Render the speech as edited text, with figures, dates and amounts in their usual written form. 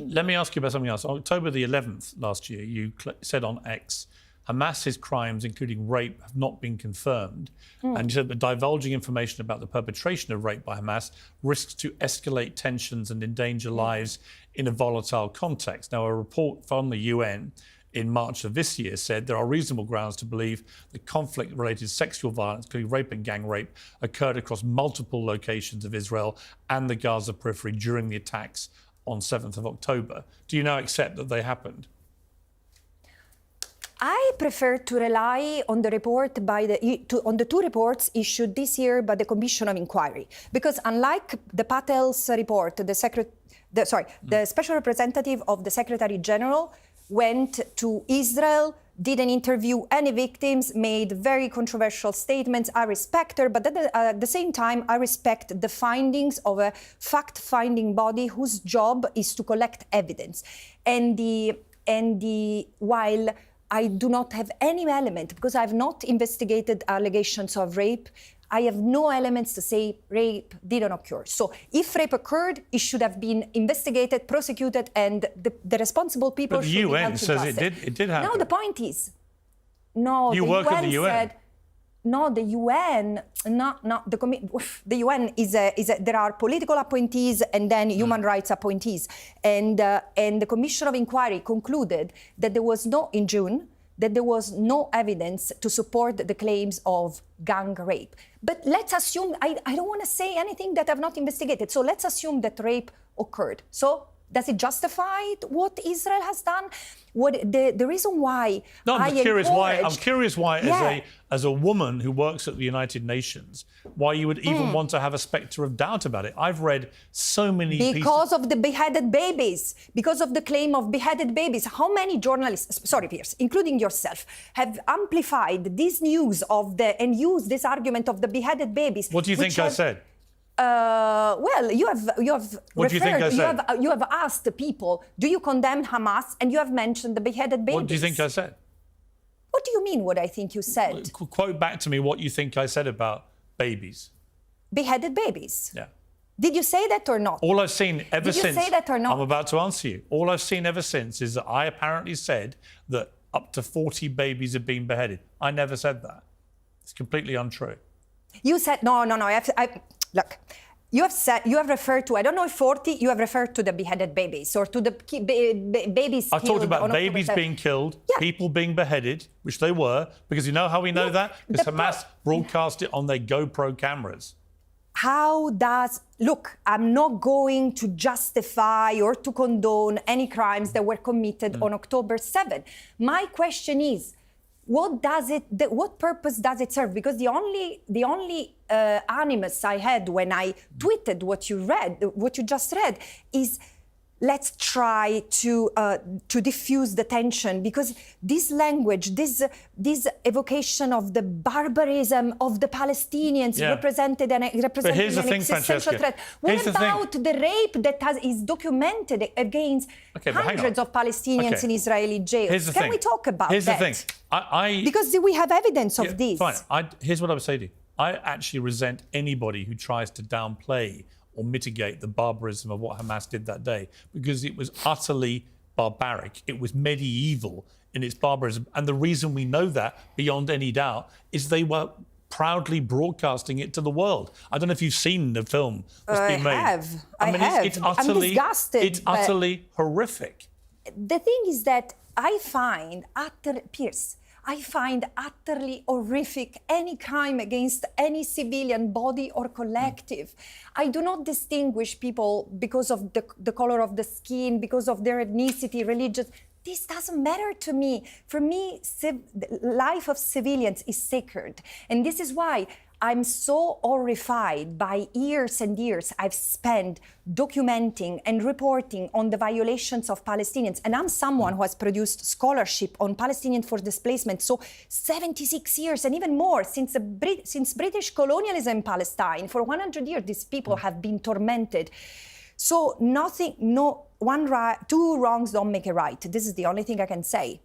meme. Let me ask you about something else. On October the 11th last year, you said on X, Hamas's crimes, including rape, have not been confirmed. And you said that divulging information about the perpetration of rape by Hamas risks to escalate tensions and endanger lives in a volatile context. Now, a report from the UN in March of this year said there are reasonable grounds to believe that conflict-related sexual violence, including rape and gang rape, occurred across multiple locations of Israel and the Gaza periphery during the attacks on 7th of October. Do you now accept that they happened? I prefer to rely on the report on the two reports issued this year by the Commission of Inquiry, because unlike the Patel's report, the special representative of the Secretary General went to Israel, didn't interview any victims, made very controversial statements. I respect her, but at the same time, I respect the findings of a fact-finding body whose job is to collect evidence. While I do not have any element, because I have not investigated allegations of rape, I have no elements to say rape didn't occur. So if rape occurred, it should have been investigated, prosecuted, and the responsible people should be held to justice. But the UN says it did happen. No, the point is, no, you work at the UN. Said, no, the UN, the UN is there are political appointees and then human rights appointees. And the Commission of Inquiry concluded that there was in June, that there was no evidence to support the claims of gang rape. But let's assume, I don't want to say anything that I've not investigated, so let's assume that rape occurred. So does it justify what Israel has done? The reason why I'm curious why as a woman who works at the United Nations, why you would even want to have a spectre of doubt about it. I've read so many Because of the beheaded babies, because of the claim of beheaded babies. How many journalists, sorry, Piers, including yourself, have amplified this news and used this argument of the beheaded babies? What do you think I said? Well, you have what do you think I said? You have asked the people, do you condemn Hamas? And you have mentioned the beheaded babies. What do you think I said? What do you mean, what I think you said? Quote back to me what you think I said about babies. Beheaded babies? Yeah. Did you say that or not? All I've seen ever since... Did you say that or not? I'm about to answer you. All I've seen ever since is that I apparently said that up to 40 babies have been beheaded. I never said that. It's completely untrue. You said, no. Look, you have referred to, I don't know if 40, you have referred to the beheaded babies or to the babies I talked about babies being killed, people being beheaded, which they were, because you know how we know that? Because Hamas broadcast it on their GoPro cameras. Look, I'm not going to justify or to condone any crimes that were committed on October 7. My question is, what purpose does it serve? Because the only animus I had when I tweeted what you just read, is let's try to diffuse the tension, because this language, this evocation of the barbarism of the Palestinians represented an existential threat. What about the rape that is documented against hundreds of Palestinians in Israeli jails? Can we talk about that? Here's the thing. Because we have evidence of this. Fine. Here's what I would say to you. I actually resent anybody who tries to downplay or mitigate the barbarism of what Hamas did that day, because it was utterly barbaric. It was medieval in its barbarism. And the reason we know that, beyond any doubt, is they were proudly broadcasting it to the world. I don't know if you've seen the film that's been made. I have. I'm disgusted. It's utterly horrific. The thing is that I find utterly horrific any crime against any civilian body or collective. I do not distinguish people because of the color of the skin, because of their ethnicity, religion. This doesn't matter to me. For me, the life of civilians is sacred. And this is why I'm so horrified by years and years I've spent documenting and reporting on the violations of Palestinians. And I'm someone who has produced scholarship on Palestinian forced displacement. So 76 years and even more since British colonialism in Palestine. For 100 years, these people have been tormented. So two wrongs don't make a right. This is the only thing I can say.